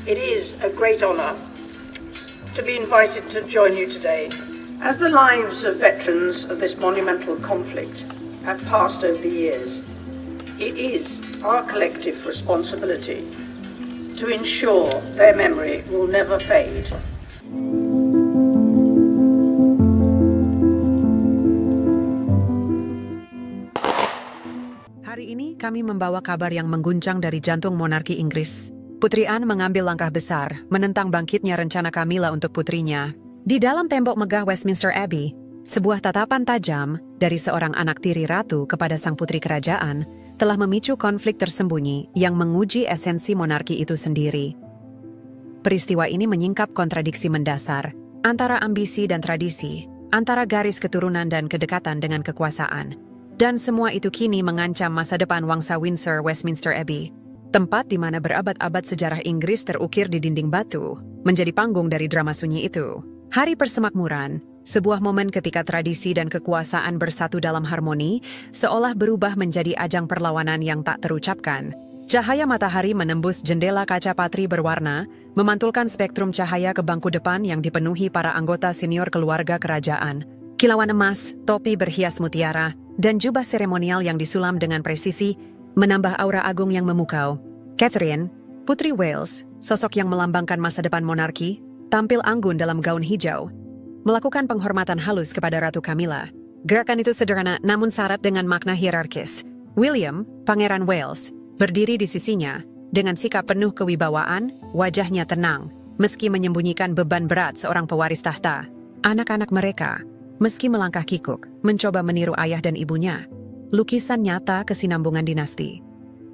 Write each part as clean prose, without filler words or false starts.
It is a great honour to be invited to join you today. As the lives of veterans of this monumental conflict have passed over the years, it is our collective responsibility to ensure their memory will never fade. Hari ini kami membawa kabar yang mengguncang dari jantung monarki Inggris. Putri Anne mengambil langkah besar menentang bangkitnya rencana Camilla untuk putrinya. Di dalam tembok megah Westminster Abbey, sebuah tatapan tajam dari seorang anak tiri ratu kepada sang putri kerajaan telah memicu konflik tersembunyi yang menguji esensi monarki itu sendiri. Peristiwa ini menyingkap kontradiksi mendasar antara ambisi dan tradisi, antara garis keturunan dan kedekatan dengan kekuasaan. Dan semua itu kini mengancam masa depan Wangsa Windsor Westminster Abbey, tempat di mana berabad-abad sejarah Inggris terukir di dinding batu, menjadi panggung dari drama sunyi itu. Hari Persemakmuran, sebuah momen ketika tradisi dan kekuasaan bersatu dalam harmoni, seolah berubah menjadi ajang perlawanan yang tak terucapkan. Cahaya matahari menembus jendela kaca patri berwarna, memantulkan spektrum cahaya ke bangku depan yang dipenuhi para anggota senior keluarga kerajaan. Kilauan emas, topi berhias mutiara, dan jubah seremonial yang disulam dengan presisi, menambah aura agung yang memukau. Catherine, Putri Wales, sosok yang melambangkan masa depan monarki, tampil anggun dalam gaun hijau, melakukan penghormatan halus kepada Ratu Camilla. Gerakan itu sederhana namun syarat dengan makna hierarkis. William, Pangeran Wales, berdiri di sisinya, dengan sikap penuh kewibawaan, wajahnya tenang, meski menyembunyikan beban berat seorang pewaris tahta. Anak-anak mereka, meski melangkah kikuk, mencoba meniru ayah dan ibunya. Lukisan nyata kesinambungan dinasti.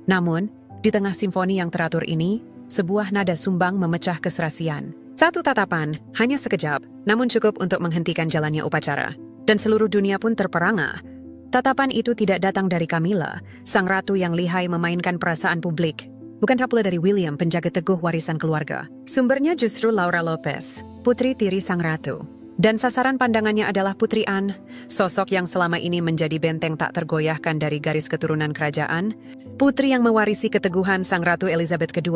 Namun, di tengah simfoni yang teratur ini, sebuah nada sumbang memecah keserasian. Satu tatapan, hanya sekejap, namun cukup untuk menghentikan jalannya upacara. Dan seluruh dunia pun terperangah. Tatapan itu tidak datang dari Camilla, sang ratu yang lihai memainkan perasaan publik. Bukan pula dari William, penjaga teguh warisan keluarga. Sumbernya justru Laura Lopez, putri tiri sang ratu. Dan sasaran pandangannya adalah Putri Anne, sosok yang selama ini menjadi benteng tak tergoyahkan dari garis keturunan kerajaan, putri yang mewarisi keteguhan sang Ratu Elizabeth II.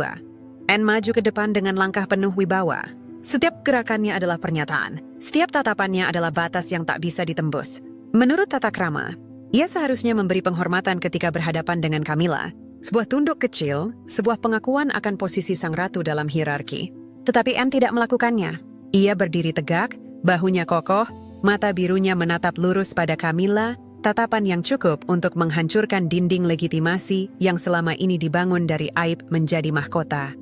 Anne maju ke depan dengan langkah penuh wibawa. Setiap gerakannya adalah pernyataan, setiap tatapannya adalah batas yang tak bisa ditembus. Menurut tata krama, ia seharusnya memberi penghormatan ketika berhadapan dengan Camilla, sebuah tunduk kecil, sebuah pengakuan akan posisi sang ratu dalam hierarki. Tetapi Anne tidak melakukannya. Ia berdiri tegak, bahunya kokoh, mata birunya menatap lurus pada Camilla, tatapan yang cukup untuk menghancurkan dinding legitimasi yang selama ini dibangun dari aib menjadi mahkota.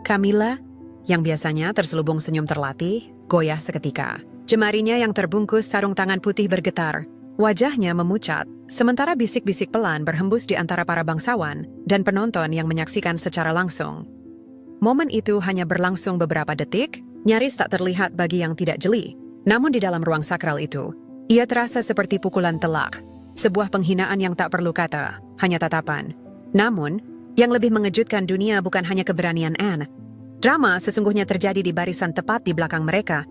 Camilla, yang biasanya terselubung senyum terlatih, goyah seketika. Jemarinya yang terbungkus sarung tangan putih bergetar. Wajahnya memucat, sementara bisik-bisik pelan berhembus di antara para bangsawan dan penonton yang menyaksikan secara langsung. Momen itu hanya berlangsung beberapa detik, nyaris tak terlihat bagi yang tidak jeli. Namun di dalam ruang sakral itu, ia terasa seperti pukulan telak, sebuah penghinaan yang tak perlu kata, hanya tatapan. Namun, yang lebih mengejutkan dunia bukan hanya keberanian Anne. Drama sesungguhnya terjadi di barisan tepat di belakang mereka.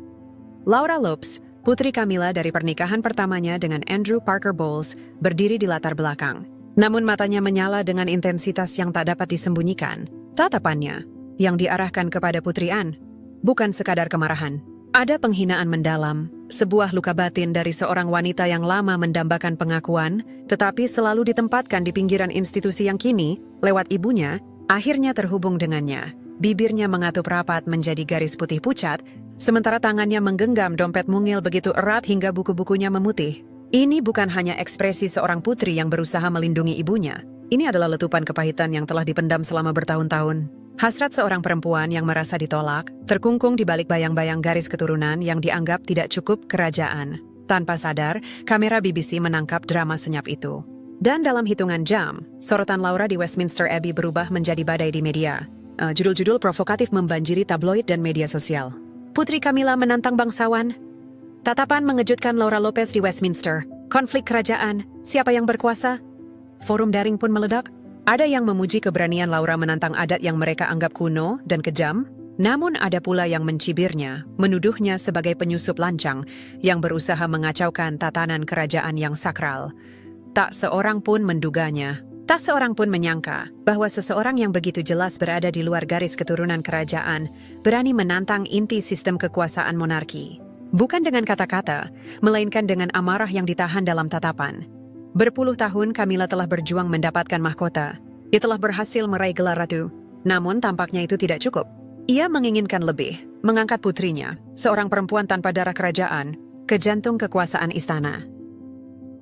Laura Lopez, putri Camilla dari pernikahan pertamanya dengan Andrew Parker Bowles, berdiri di latar belakang. Namun matanya menyala dengan intensitas yang tak dapat disembunyikan. Tatapannya, yang diarahkan kepada Putri Anne, bukan sekadar kemarahan. Ada penghinaan mendalam, sebuah luka batin dari seorang wanita yang lama mendambakan pengakuan, tetapi selalu ditempatkan di pinggiran institusi yang kini, lewat ibunya, akhirnya terhubung dengannya. Bibirnya mengatup rapat menjadi garis putih pucat, sementara tangannya menggenggam dompet mungil begitu erat hingga buku-bukunya memutih. Ini bukan hanya ekspresi seorang putri yang berusaha melindungi ibunya. Ini adalah letupan kepahitan yang telah dipendam selama bertahun-tahun. Hasrat seorang perempuan yang merasa ditolak, terkungkung di balik bayang-bayang garis keturunan yang dianggap tidak cukup kerajaan. Tanpa sadar, kamera BBC menangkap drama senyap itu. Dan dalam hitungan jam, sorotan Laura di Westminster Abbey berubah menjadi badai di media. Judul-judul provokatif membanjiri tabloid dan media sosial. Putri Camilla menantang bangsawan. Tatapan mengejutkan Laura Lopez di Westminster. Konflik kerajaan, siapa yang berkuasa? Forum daring pun meledak. Ada yang memuji keberanian Laura menantang adat yang mereka anggap kuno dan kejam, namun ada pula yang mencibirnya, menuduhnya sebagai penyusup lancang yang berusaha mengacaukan tatanan kerajaan yang sakral. Tak seorang pun menduganya Tak seorang pun menyangka bahwa seseorang yang begitu jelas berada di luar garis keturunan kerajaan berani menantang inti sistem kekuasaan monarki. Bukan dengan kata-kata, melainkan dengan amarah yang ditahan dalam tatapan. Berpuluh tahun Camilla telah berjuang mendapatkan mahkota. Ia telah berhasil meraih gelar ratu, namun tampaknya itu tidak cukup. Ia menginginkan lebih, mengangkat putrinya, seorang perempuan tanpa darah kerajaan, ke jantung kekuasaan istana.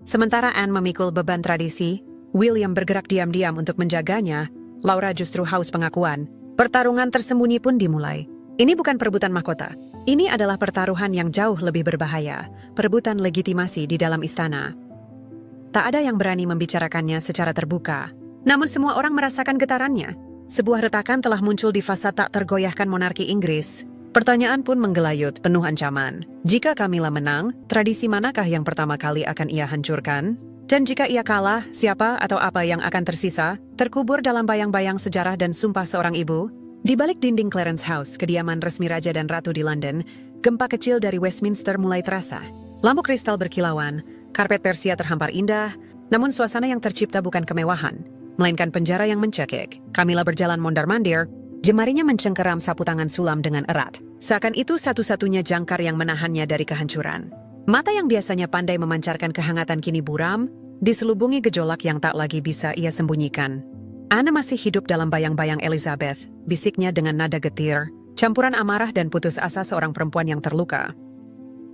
Sementara Anne memikul beban tradisi, William bergerak diam-diam untuk menjaganya, Laura justru haus pengakuan. Pertarungan tersembunyi pun dimulai. Ini bukan perebutan mahkota. Ini adalah pertaruhan yang jauh lebih berbahaya, perebutan legitimasi di dalam istana. Tak ada yang berani membicarakannya secara terbuka. Namun semua orang merasakan getarannya. Sebuah retakan telah muncul di fasa tak tergoyahkan monarki Inggris. Pertanyaan pun menggelayut penuh ancaman. Jika Camilla menang, tradisi manakah yang pertama kali akan ia hancurkan? Dan jika ia kalah, siapa atau apa yang akan tersisa, terkubur dalam bayang-bayang sejarah dan sumpah seorang ibu? Di balik dinding Clarence House, kediaman resmi Raja dan Ratu di London, gempa kecil dari Westminster mulai terasa. Lampu kristal berkilauan, karpet Persia terhampar indah, namun suasana yang tercipta bukan kemewahan, melainkan penjara yang mencekik. Camilla berjalan mondar-mandir, jemarinya mencengkeram sapu tangan sulam dengan erat. Seakan itu satu-satunya jangkar yang menahannya dari kehancuran. Mata yang biasanya pandai memancarkan kehangatan kini buram, diselubungi gejolak yang tak lagi bisa ia sembunyikan. Anne masih hidup dalam bayang-bayang Elizabeth, bisiknya dengan nada getir, campuran amarah dan putus asa seorang perempuan yang terluka.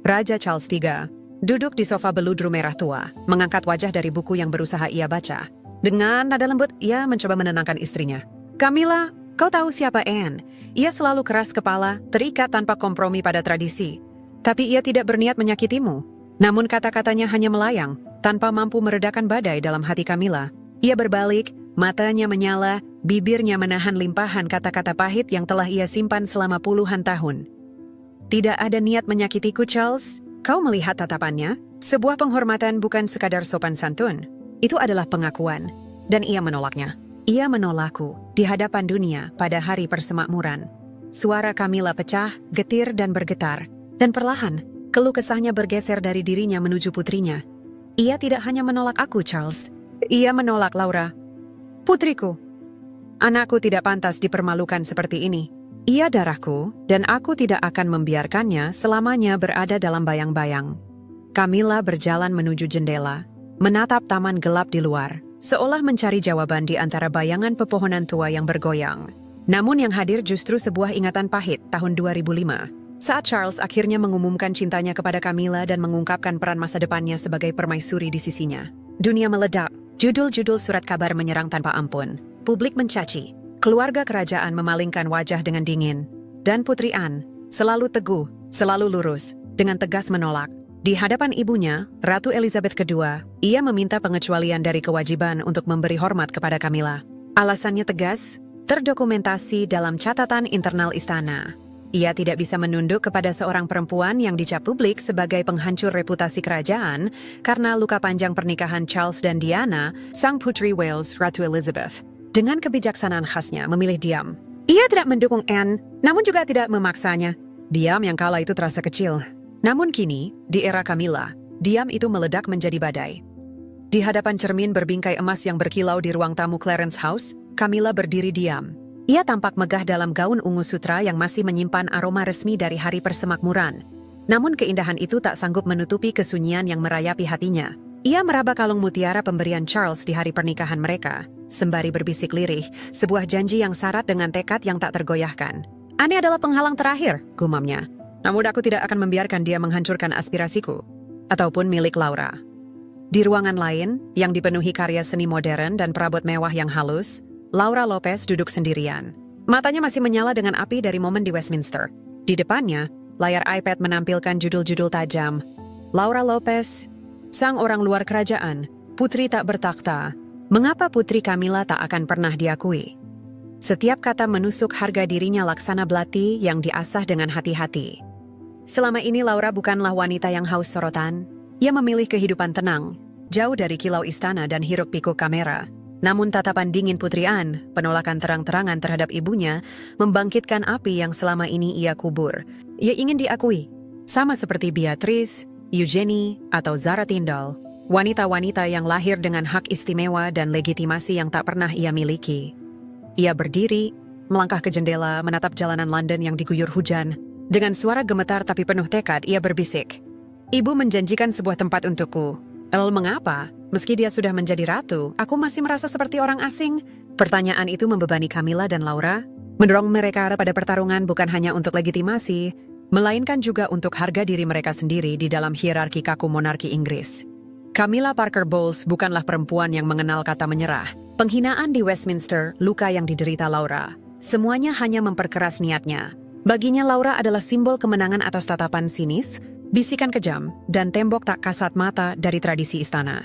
Raja Charles III duduk di sofa beludru merah tua, mengangkat wajah dari buku yang berusaha ia baca. Dengan nada lembut, ia mencoba menenangkan istrinya. Camilla, kau tahu siapa Anne? Ia selalu keras kepala, terikat tanpa kompromi pada tradisi. Tapi ia tidak berniat menyakitimu. Namun kata-katanya hanya melayang, tanpa mampu meredakan badai dalam hati Camilla. Ia berbalik, matanya menyala, bibirnya menahan limpahan kata-kata pahit yang telah ia simpan selama puluhan tahun. Tidak ada niat menyakitiku, Charles. Kau melihat tatapannya? Sebuah penghormatan bukan sekadar sopan santun. Itu adalah pengakuan. Dan ia menolaknya. Ia menolakku di hadapan dunia pada hari persemakmuran. Suara Camilla pecah, getir dan bergetar. Dan perlahan, keluh kesahnya bergeser dari dirinya menuju putrinya. Ia tidak hanya menolak aku, Charles. Ia menolak Laura. Putriku. Anakku tidak pantas dipermalukan seperti ini. Ia darahku, dan aku tidak akan membiarkannya selamanya berada dalam bayang-bayang. Camilla berjalan menuju jendela, menatap taman gelap di luar, seolah mencari jawaban di antara bayangan pepohonan tua yang bergoyang. Namun yang hadir justru sebuah ingatan pahit tahun 2005. Saat Charles akhirnya mengumumkan cintanya kepada Camilla dan mengungkapkan peran masa depannya sebagai permaisuri di sisinya. Dunia meledak, judul-judul surat kabar menyerang tanpa ampun. Publik mencaci, keluarga kerajaan memalingkan wajah dengan dingin. Dan Putri Anne, selalu teguh, selalu lurus, dengan tegas menolak. Di hadapan ibunya, Ratu Elizabeth II, ia meminta pengecualian dari kewajiban untuk memberi hormat kepada Camilla. Alasannya tegas, terdokumentasi dalam catatan internal istana. Ia tidak bisa menunduk kepada seorang perempuan yang dicap publik sebagai penghancur reputasi kerajaan karena luka panjang pernikahan Charles dan Diana, sang putri Wales, Ratu Elizabeth. Dengan kebijaksanaan khasnya memilih diam. Ia tidak mendukung Anne, namun juga tidak memaksanya. Diam yang kala itu terasa kecil. Namun kini, di era Camilla, diam itu meledak menjadi badai. Di hadapan cermin berbingkai emas yang berkilau di ruang tamu Clarence House, Camilla berdiri diam. Ia tampak megah dalam gaun ungu sutra yang masih menyimpan aroma resmi dari hari persemakmuran. Namun keindahan itu tak sanggup menutupi kesunyian yang merayapi hatinya. Ia meraba kalung mutiara pemberian Charles di hari pernikahan mereka, sembari berbisik lirih, sebuah janji yang syarat dengan tekad yang tak tergoyahkan. Anne adalah penghalang terakhir, gumamnya. Namun aku tidak akan membiarkan dia menghancurkan aspirasiku, ataupun milik Laura. Di ruangan lain, yang dipenuhi karya seni modern dan perabot mewah yang halus, Laura Lopez duduk sendirian. Matanya masih menyala dengan api dari momen di Westminster. Di depannya, layar iPad menampilkan judul-judul tajam. Laura Lopez, sang orang luar kerajaan, putri tak bertakhta. Mengapa Putri Camilla tak akan pernah diakui? Setiap kata menusuk harga dirinya laksana belati yang diasah dengan hati-hati. Selama ini Laura bukanlah wanita yang haus sorotan. Ia memilih kehidupan tenang, jauh dari kilau istana dan hiruk-pikuk kamera. Namun tatapan dingin Putri Anne, penolakan terang-terangan terhadap ibunya, membangkitkan api yang selama ini ia kubur. Ia ingin diakui, sama seperti Beatrice, Eugenie, atau Zara Tindall. Wanita-wanita yang lahir dengan hak istimewa dan legitimasi yang tak pernah ia miliki. Ia berdiri, melangkah ke jendela, menatap jalanan London yang diguyur hujan. Dengan suara gemetar tapi penuh tekad, ia berbisik. Ibu menjanjikan sebuah tempat untukku. Lalu mengapa? Meski dia sudah menjadi ratu, aku masih merasa seperti orang asing. Pertanyaan itu membebani Camilla dan Laura, mendorong mereka pada pertarungan bukan hanya untuk legitimasi, melainkan juga untuk harga diri mereka sendiri di dalam hierarki kaku monarki Inggris. Camilla Parker Bowles bukanlah perempuan yang mengenal kata menyerah. Penghinaan di Westminster, luka yang diderita Laura. Semuanya hanya memperkeras niatnya. Baginya Laura adalah simbol kemenangan atas tatapan sinis, bisikan kejam, dan tembok tak kasat mata dari tradisi istana.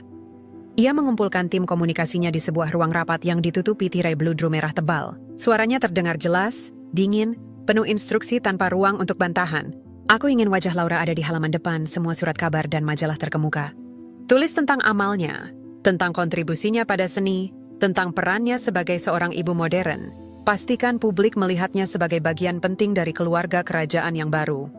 Ia mengumpulkan tim komunikasinya di sebuah ruang rapat yang ditutupi tirai bludru merah tebal. Suaranya terdengar jelas, dingin, penuh instruksi tanpa ruang untuk bantahan. Aku ingin wajah Laura ada di halaman depan semua surat kabar dan majalah terkemuka. Tulis tentang amalnya, tentang kontribusinya pada seni, tentang perannya sebagai seorang ibu modern. Pastikan publik melihatnya sebagai bagian penting dari keluarga kerajaan yang baru.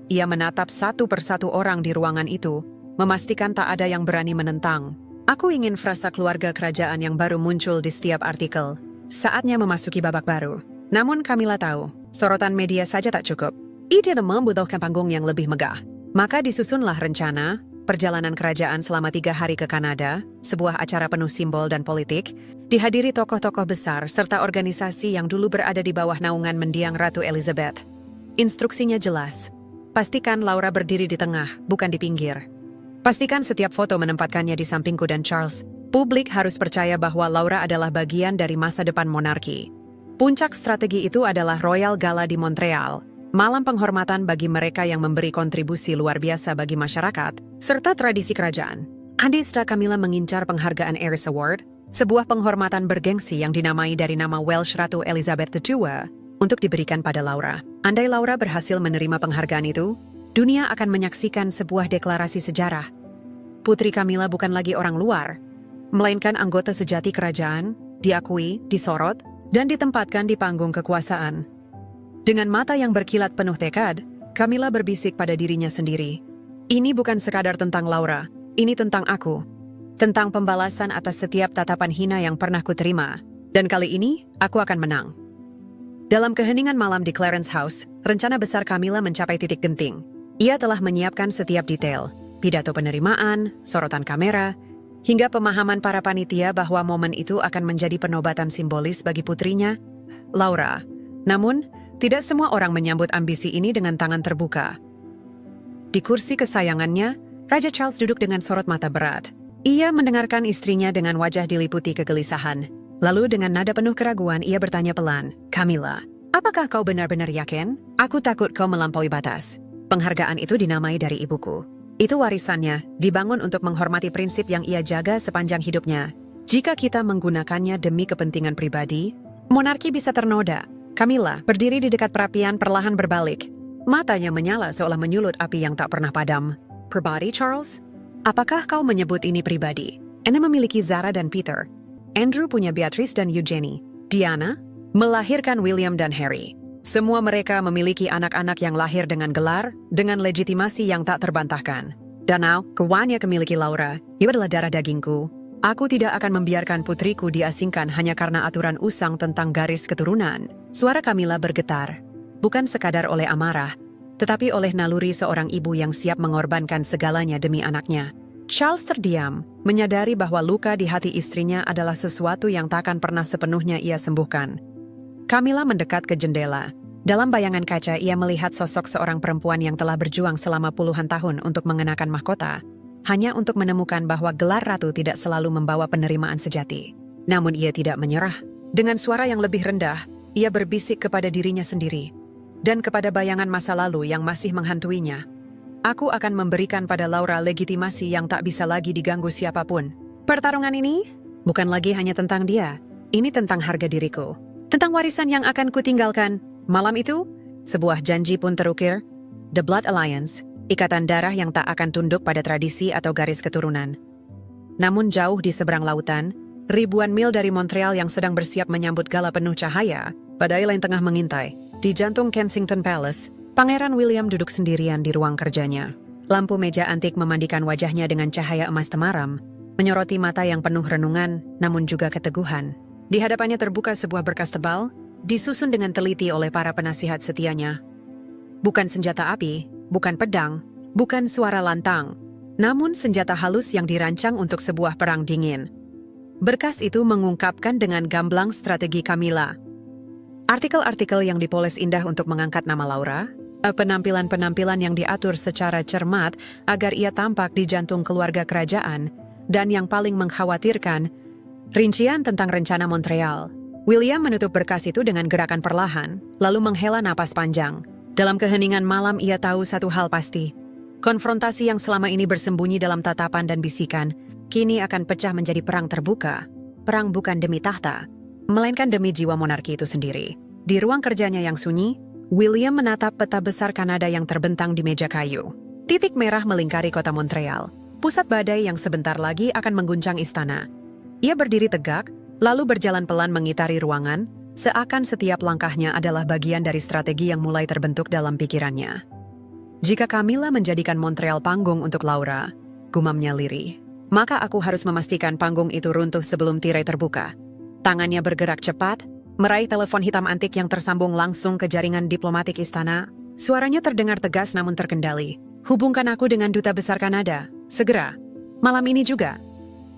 Ia menatap satu persatu orang di ruangan itu, memastikan tak ada yang berani menentang. Aku ingin frasa keluarga kerajaan yang baru muncul di setiap artikel. Saatnya memasuki babak baru. Namun Camilla tahu, sorotan media saja tak cukup. Ia tidak membutuhkan panggung yang lebih megah. Maka disusunlah rencana, perjalanan kerajaan selama 3 hari ke Kanada, sebuah acara penuh simbol dan politik, dihadiri tokoh-tokoh besar serta organisasi yang dulu berada di bawah naungan mendiang Ratu Elizabeth. Instruksinya jelas. Pastikan Laura berdiri di tengah, bukan di pinggir. Pastikan setiap foto menempatkannya di sampingku dan Charles. Publik harus percaya bahwa Laura adalah bagian dari masa depan monarki. Puncak strategi itu adalah Royal Gala di Montreal, malam penghormatan bagi mereka yang memberi kontribusi luar biasa bagi masyarakat, serta tradisi kerajaan. Andai Camilla mengincar penghargaan Heiress Award, sebuah penghormatan bergengsi yang dinamai dari nama Welsh Ratu Elizabeth II, untuk diberikan pada Laura. Andai Laura berhasil menerima penghargaan itu, dunia akan menyaksikan sebuah deklarasi sejarah. Putri Camilla bukan lagi orang luar, melainkan anggota sejati kerajaan, diakui, disorot, dan ditempatkan di panggung kekuasaan. Dengan mata yang berkilat penuh tekad, Camilla berbisik pada dirinya sendiri. Ini bukan sekadar tentang Laura, ini tentang aku. Tentang pembalasan atas setiap tatapan hina yang pernah kuterima. Dan kali ini, aku akan menang. Dalam keheningan malam di Clarence House, rencana besar Camilla mencapai titik genting. Ia telah menyiapkan setiap detail, pidato penerimaan, sorotan kamera, hingga pemahaman para panitia bahwa momen itu akan menjadi penobatan simbolis bagi putrinya, Laura. Namun, tidak semua orang menyambut ambisi ini dengan tangan terbuka. Di kursi kesayangannya, Raja Charles duduk dengan sorot mata berat. Ia mendengarkan istrinya dengan wajah diliputi kegelisahan. Lalu dengan nada penuh keraguan, ia bertanya pelan, "Camilla, apakah kau benar-benar yakin? Aku takut kau melampaui batas. Penghargaan itu dinamai dari ibuku. Itu warisannya, dibangun untuk menghormati prinsip yang ia jaga sepanjang hidupnya. Jika kita menggunakannya demi kepentingan pribadi, monarki bisa ternoda." Camilla berdiri di dekat perapian perlahan berbalik. Matanya menyala seolah menyulut api yang tak pernah padam. "Pribadi, Charles? Apakah kau menyebut ini pribadi? Anne memiliki Zara dan Peter. Andrew punya Beatrice dan Eugenie. Diana melahirkan William dan Harry. Semua mereka memiliki anak-anak yang lahir dengan gelar, dengan legitimasi yang tak terbantahkan. Dan now, kewannya kemiliki Laura. Ia adalah darah dagingku. Aku tidak akan membiarkan putriku diasingkan hanya karena aturan usang tentang garis keturunan." Suara Camilla bergetar, bukan sekadar oleh amarah, tetapi oleh naluri seorang ibu yang siap mengorbankan segalanya demi anaknya. Charles terdiam, menyadari bahwa luka di hati istrinya adalah sesuatu yang takkan pernah sepenuhnya ia sembuhkan. Camilla mendekat ke jendela. Dalam bayangan kaca, ia melihat sosok seorang perempuan yang telah berjuang selama puluhan tahun untuk mengenakan mahkota, hanya untuk menemukan bahwa gelar ratu tidak selalu membawa penerimaan sejati. Namun ia tidak menyerah. Dengan suara yang lebih rendah, ia berbisik kepada dirinya sendiri dan kepada bayangan masa lalu yang masih menghantuinya. "Aku akan memberikan pada Laura legitimasi yang tak bisa lagi diganggu siapapun. Pertarungan ini bukan lagi hanya tentang dia. Ini tentang harga diriku, tentang warisan yang akan kutinggalkan." Malam itu, sebuah janji pun terukir. The Blood Alliance, ikatan darah yang tak akan tunduk pada tradisi atau garis keturunan. Namun jauh di seberang lautan, ribuan mil dari Montreal yang sedang bersiap menyambut gala penuh cahaya, badai lain tengah mengintai. Di jantung Kensington Palace, Pangeran William duduk sendirian di ruang kerjanya. Lampu meja antik memandikan wajahnya dengan cahaya emas temaram, menyoroti mata yang penuh renungan, namun juga keteguhan. Di hadapannya terbuka sebuah berkas tebal, disusun dengan teliti oleh para penasihat setianya. Bukan senjata api, bukan pedang, bukan suara lantang, namun senjata halus yang dirancang untuk sebuah perang dingin. Berkas itu mengungkapkan dengan gamblang strategi Camilla. Artikel-artikel yang dipoles indah untuk mengangkat nama Laura, penampilan-penampilan yang diatur secara cermat agar ia tampak di jantung keluarga kerajaan, dan yang paling mengkhawatirkan, rincian tentang rencana Montreal. William menutup berkas itu dengan gerakan perlahan, lalu menghela napas panjang. Dalam keheningan malam ia tahu satu hal pasti. Konfrontasi yang selama ini bersembunyi dalam tatapan dan bisikan, kini akan pecah menjadi perang terbuka. Perang bukan demi tahta, melainkan demi jiwa monarki itu sendiri. Di ruang kerjanya yang sunyi, William menatap peta besar Kanada yang terbentang di meja kayu. Titik merah melingkari kota Montreal, pusat badai yang sebentar lagi akan mengguncang istana. Ia berdiri tegak, lalu berjalan pelan mengitari ruangan, seakan setiap langkahnya adalah bagian dari strategi yang mulai terbentuk dalam pikirannya. Jika Camilla menjadikan Montreal panggung untuk Laura, gumamnya lirih, maka aku harus memastikan panggung itu runtuh sebelum tirai terbuka. Tangannya bergerak cepat, meraih telepon hitam antik yang tersambung langsung ke jaringan diplomatik istana. Suaranya terdengar tegas namun terkendali. Hubungkan aku dengan Duta Besar Kanada, segera. Malam ini juga.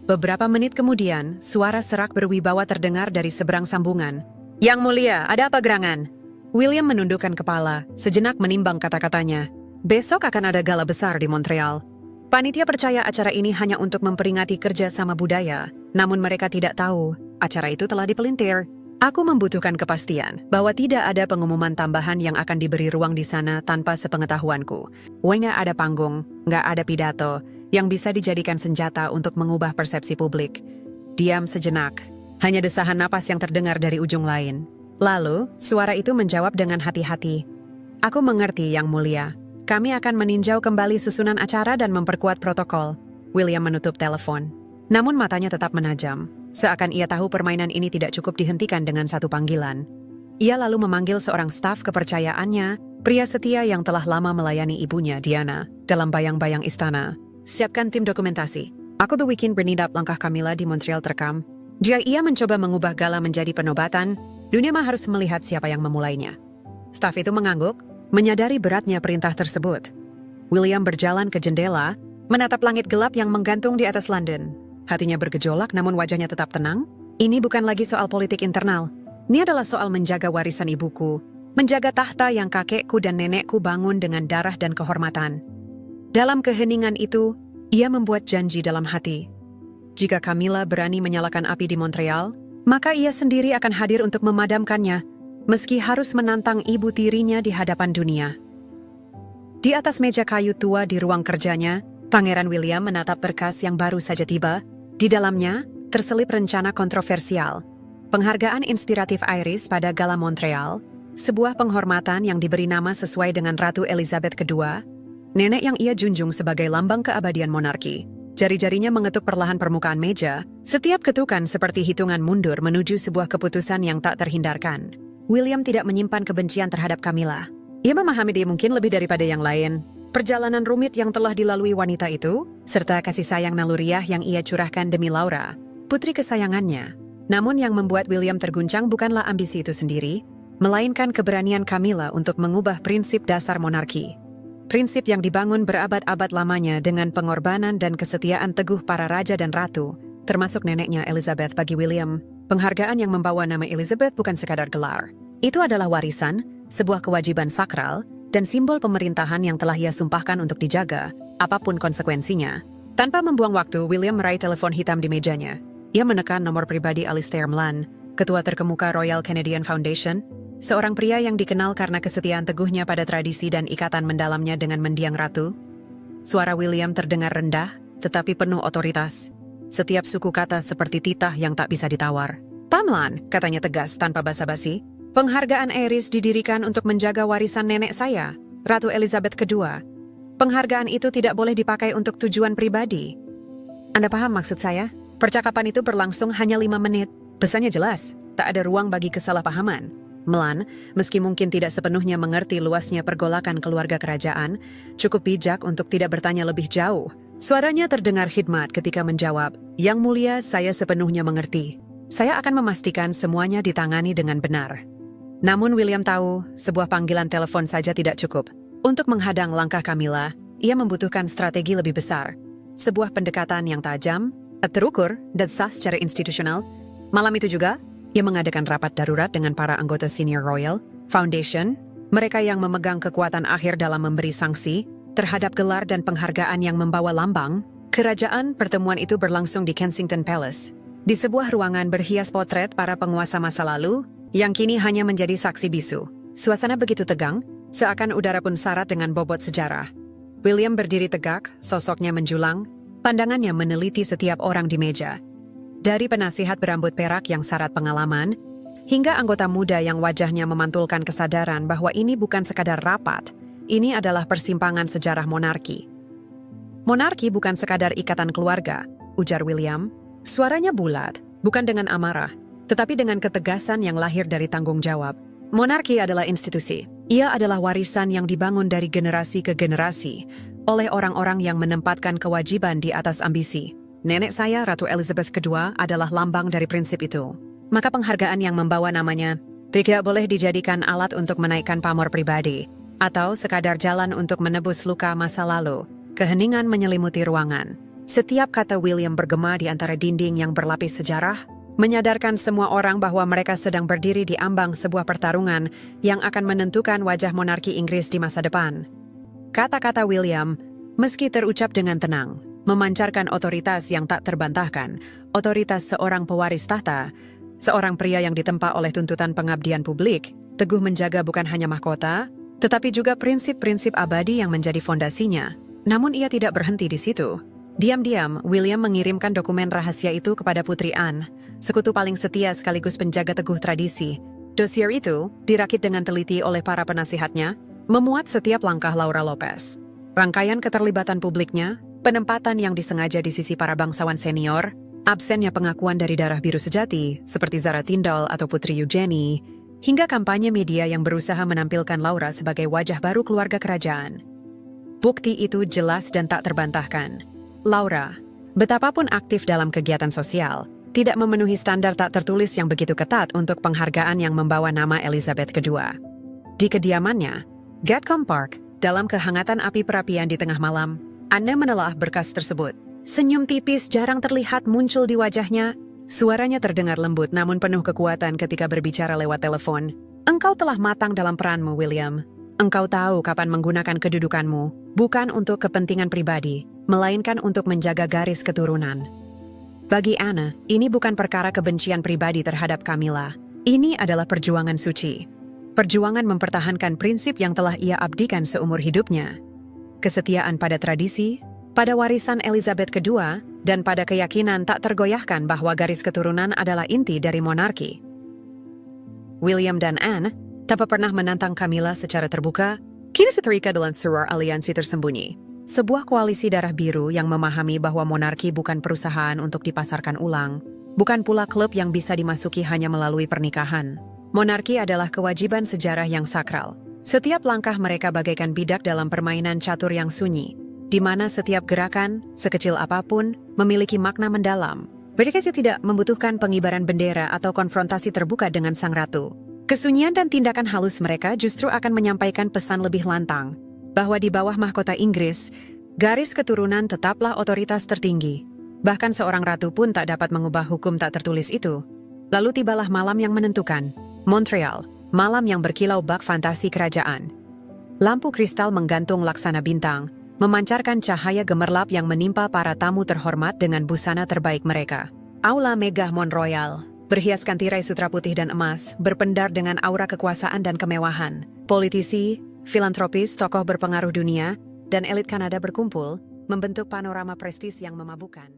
Beberapa menit kemudian, suara serak berwibawa terdengar dari seberang sambungan. Yang mulia, ada apa gerangan? William menundukkan kepala, sejenak menimbang kata-katanya. Besok akan ada gala besar di Montreal. Panitia percaya acara ini hanya untuk memperingati kerja sama budaya, namun mereka tidak tahu, acara itu telah dipelintir. Aku membutuhkan kepastian bahwa tidak ada pengumuman tambahan yang akan diberi ruang di sana tanpa sepengetahuanku. Nggak ada panggung, nggak ada pidato, yang bisa dijadikan senjata untuk mengubah persepsi publik. Diam sejenak, hanya desahan napas yang terdengar dari ujung lain. Lalu, suara itu menjawab dengan hati-hati. Aku mengerti, Yang Mulia. Kami akan meninjau kembali susunan acara dan memperkuat protokol. William menutup telepon. Namun matanya tetap menajam. Seakan ia tahu permainan ini tidak cukup dihentikan dengan satu panggilan. Ia lalu memanggil seorang staf kepercayaannya, pria setia yang telah lama melayani ibunya, Diana, dalam bayang-bayang istana. Siapkan tim dokumentasi. Aku The Weekend bernidap langkah Camilla di Montreal terekam. Jika ia mencoba mengubah gala menjadi penobatan, dunia mah harus melihat siapa yang memulainya. Staf itu mengangguk, menyadari beratnya perintah tersebut. William berjalan ke jendela, menatap langit gelap yang menggantung di atas London. Hatinya bergejolak namun wajahnya tetap tenang. Ini bukan lagi soal politik internal. Ini adalah soal menjaga warisan ibuku, menjaga tahta yang kakekku dan nenekku bangun dengan darah dan kehormatan. Dalam keheningan itu, ia membuat janji dalam hati. Jika Camilla berani menyalakan api di Montreal, maka ia sendiri akan hadir untuk memadamkannya, meski harus menantang ibu tirinya di hadapan dunia. Di atas meja kayu tua di ruang kerjanya, Pangeran William menatap berkas yang baru saja tiba. Di dalamnya, terselip rencana kontroversial. Penghargaan inspiratif Iris pada Gala Montreal, sebuah penghormatan yang diberi nama sesuai dengan Ratu Elizabeth II, nenek yang ia junjung sebagai lambang keabadian monarki. Jari-jarinya mengetuk perlahan permukaan meja, setiap ketukan seperti hitungan mundur menuju sebuah keputusan yang tak terhindarkan. William tidak menyimpan kebencian terhadap Camilla. Ia memahami dia mungkin lebih daripada yang lain. Perjalanan rumit yang telah dilalui wanita itu, serta kasih sayang naluriah yang ia curahkan demi Laura, putri kesayangannya. Namun yang membuat William terguncang bukanlah ambisi itu sendiri, melainkan keberanian Camilla untuk mengubah prinsip dasar monarki. Prinsip yang dibangun berabad-abad lamanya dengan pengorbanan dan kesetiaan teguh para raja dan ratu, termasuk neneknya Elizabeth. Bagi William, penghargaan yang membawa nama Elizabeth bukan sekadar gelar. Itu adalah warisan, sebuah kewajiban sakral, dan simbol pemerintahan yang telah ia sumpahkan untuk dijaga, apapun konsekuensinya. Tanpa membuang waktu, William meraih telepon hitam di mejanya. Ia menekan nomor pribadi Alistair Mlan, ketua terkemuka Royal Canadian Foundation, seorang pria yang dikenal karena kesetiaan teguhnya pada tradisi dan ikatan mendalamnya dengan mendiang ratu. Suara William terdengar rendah, tetapi penuh otoritas. Setiap suku kata seperti titah yang tak bisa ditawar. "Pamlan," katanya tegas tanpa basa-basi. "Penghargaan Iris didirikan untuk menjaga warisan nenek saya, Ratu Elizabeth II. Penghargaan itu tidak boleh dipakai untuk tujuan pribadi." Anda paham maksud saya? Percakapan itu berlangsung hanya 5 menit. Pesannya jelas, tak ada ruang bagi kesalahpahaman. Melan, meski mungkin tidak sepenuhnya mengerti luasnya pergolakan keluarga kerajaan, cukup bijak untuk tidak bertanya lebih jauh. Suaranya terdengar khidmat ketika menjawab, "Yang mulia, saya sepenuhnya mengerti. Saya akan memastikan semuanya ditangani dengan benar." Namun William tahu, sebuah panggilan telepon saja tidak cukup. Untuk menghadang langkah Camilla, ia membutuhkan strategi lebih besar. Sebuah pendekatan yang tajam, terukur, dan sah secara institusional. Malam itu juga, ia mengadakan rapat darurat dengan para anggota Senior Royal Foundation, mereka yang memegang kekuatan akhir dalam memberi sanksi terhadap gelar dan penghargaan yang membawa lambang kerajaan. Pertemuan itu berlangsung di Kensington Palace, di sebuah ruangan berhias potret para penguasa masa lalu yang kini hanya menjadi saksi bisu. Suasana begitu tegang, seakan udara pun syarat dengan bobot sejarah. William berdiri tegak, sosoknya menjulang, pandangannya meneliti setiap orang di meja. Dari penasihat berambut perak yang syarat pengalaman, hingga anggota muda yang wajahnya memantulkan kesadaran bahwa ini bukan sekadar rapat, ini adalah persimpangan sejarah monarki. Monarki bukan sekadar ikatan keluarga, ujar William. Suaranya bulat, bukan dengan amarah, tetapi dengan ketegasan yang lahir dari tanggung jawab. Monarki adalah institusi. Ia adalah warisan yang dibangun dari generasi ke generasi oleh orang-orang yang menempatkan kewajiban di atas ambisi. Nenek saya, Ratu Elizabeth II, adalah lambang dari prinsip itu. Maka penghargaan yang membawa namanya tidak boleh dijadikan alat untuk menaikkan pamor pribadi atau sekadar jalan untuk menebus luka masa lalu. Keheningan menyelimuti ruangan. Setiap kata William bergema di antara dinding yang berlapis sejarah, menyadarkan semua orang bahwa mereka sedang berdiri di ambang sebuah pertarungan yang akan menentukan wajah monarki Inggris di masa depan. Kata-kata William, meski terucap dengan tenang, memancarkan otoritas yang tak terbantahkan, otoritas seorang pewaris tahta, seorang pria yang ditempa oleh tuntutan pengabdian publik, teguh menjaga bukan hanya mahkota, tetapi juga prinsip-prinsip abadi yang menjadi fondasinya. Namun ia tidak berhenti di situ. Diam-diam, William mengirimkan dokumen rahasia itu kepada Putri Anne, sekutu paling setia sekaligus penjaga teguh tradisi. Dosier itu, dirakit dengan teliti oleh para penasihatnya, memuat setiap langkah Laura Lopez. Rangkaian keterlibatan publiknya, penempatan yang disengaja di sisi para bangsawan senior, absennya pengakuan dari darah biru sejati seperti Zara Tindall atau Putri Eugenie, hingga kampanye media yang berusaha menampilkan Laura sebagai wajah baru keluarga kerajaan. Bukti itu jelas dan tak terbantahkan. Laura, betapapun aktif dalam kegiatan sosial, tidak memenuhi standar tak tertulis yang begitu ketat untuk penghargaan yang membawa nama Elizabeth II. Di kediamannya, Gatcombe Park, dalam kehangatan api perapian di tengah malam, Anne menelaah berkas tersebut. Senyum tipis jarang terlihat muncul di wajahnya. Suaranya terdengar lembut namun penuh kekuatan ketika berbicara lewat telepon. "Engkau telah matang dalam peranmu, William. Engkau tahu kapan menggunakan kedudukanmu, bukan untuk kepentingan pribadi, melainkan untuk menjaga garis keturunan." Bagi Anne, ini bukan perkara kebencian pribadi terhadap Camilla. Ini adalah perjuangan suci. Perjuangan mempertahankan prinsip yang telah ia abdikan seumur hidupnya. Kesetiaan pada tradisi, pada warisan Elizabeth II, dan pada keyakinan tak tergoyahkan bahwa garis keturunan adalah inti dari monarki. William dan Anne tak pernah menantang Camilla secara terbuka, kini setrika dalam sebuah aliansi tersembunyi. Sebuah koalisi darah biru yang memahami bahwa monarki bukan perusahaan untuk dipasarkan ulang, bukan pula klub yang bisa dimasuki hanya melalui pernikahan. Monarki adalah kewajiban sejarah yang sakral. Setiap langkah mereka bagaikan bidak dalam permainan catur yang sunyi, di mana setiap gerakan, sekecil apapun, memiliki makna mendalam. Mereka tidak membutuhkan pengibaran bendera atau konfrontasi terbuka dengan sang ratu. Kesunyian dan tindakan halus mereka justru akan menyampaikan pesan lebih lantang, bahwa di bawah mahkota Inggris, garis keturunan tetaplah otoritas tertinggi. Bahkan seorang ratu pun tak dapat mengubah hukum tak tertulis itu. Lalu tibalah malam yang menentukan. Montreal, malam yang berkilau bak fantasi kerajaan. Lampu kristal menggantung laksana bintang, memancarkan cahaya gemerlap yang menimpa para tamu terhormat dengan busana terbaik mereka. Aula megah Mont Royal, berhiaskan tirai sutra putih dan emas, berpendar dengan aura kekuasaan dan kemewahan. Politisi, filantropis, tokoh berpengaruh dunia, dan elit Kanada berkumpul, membentuk panorama prestis yang memabukkan.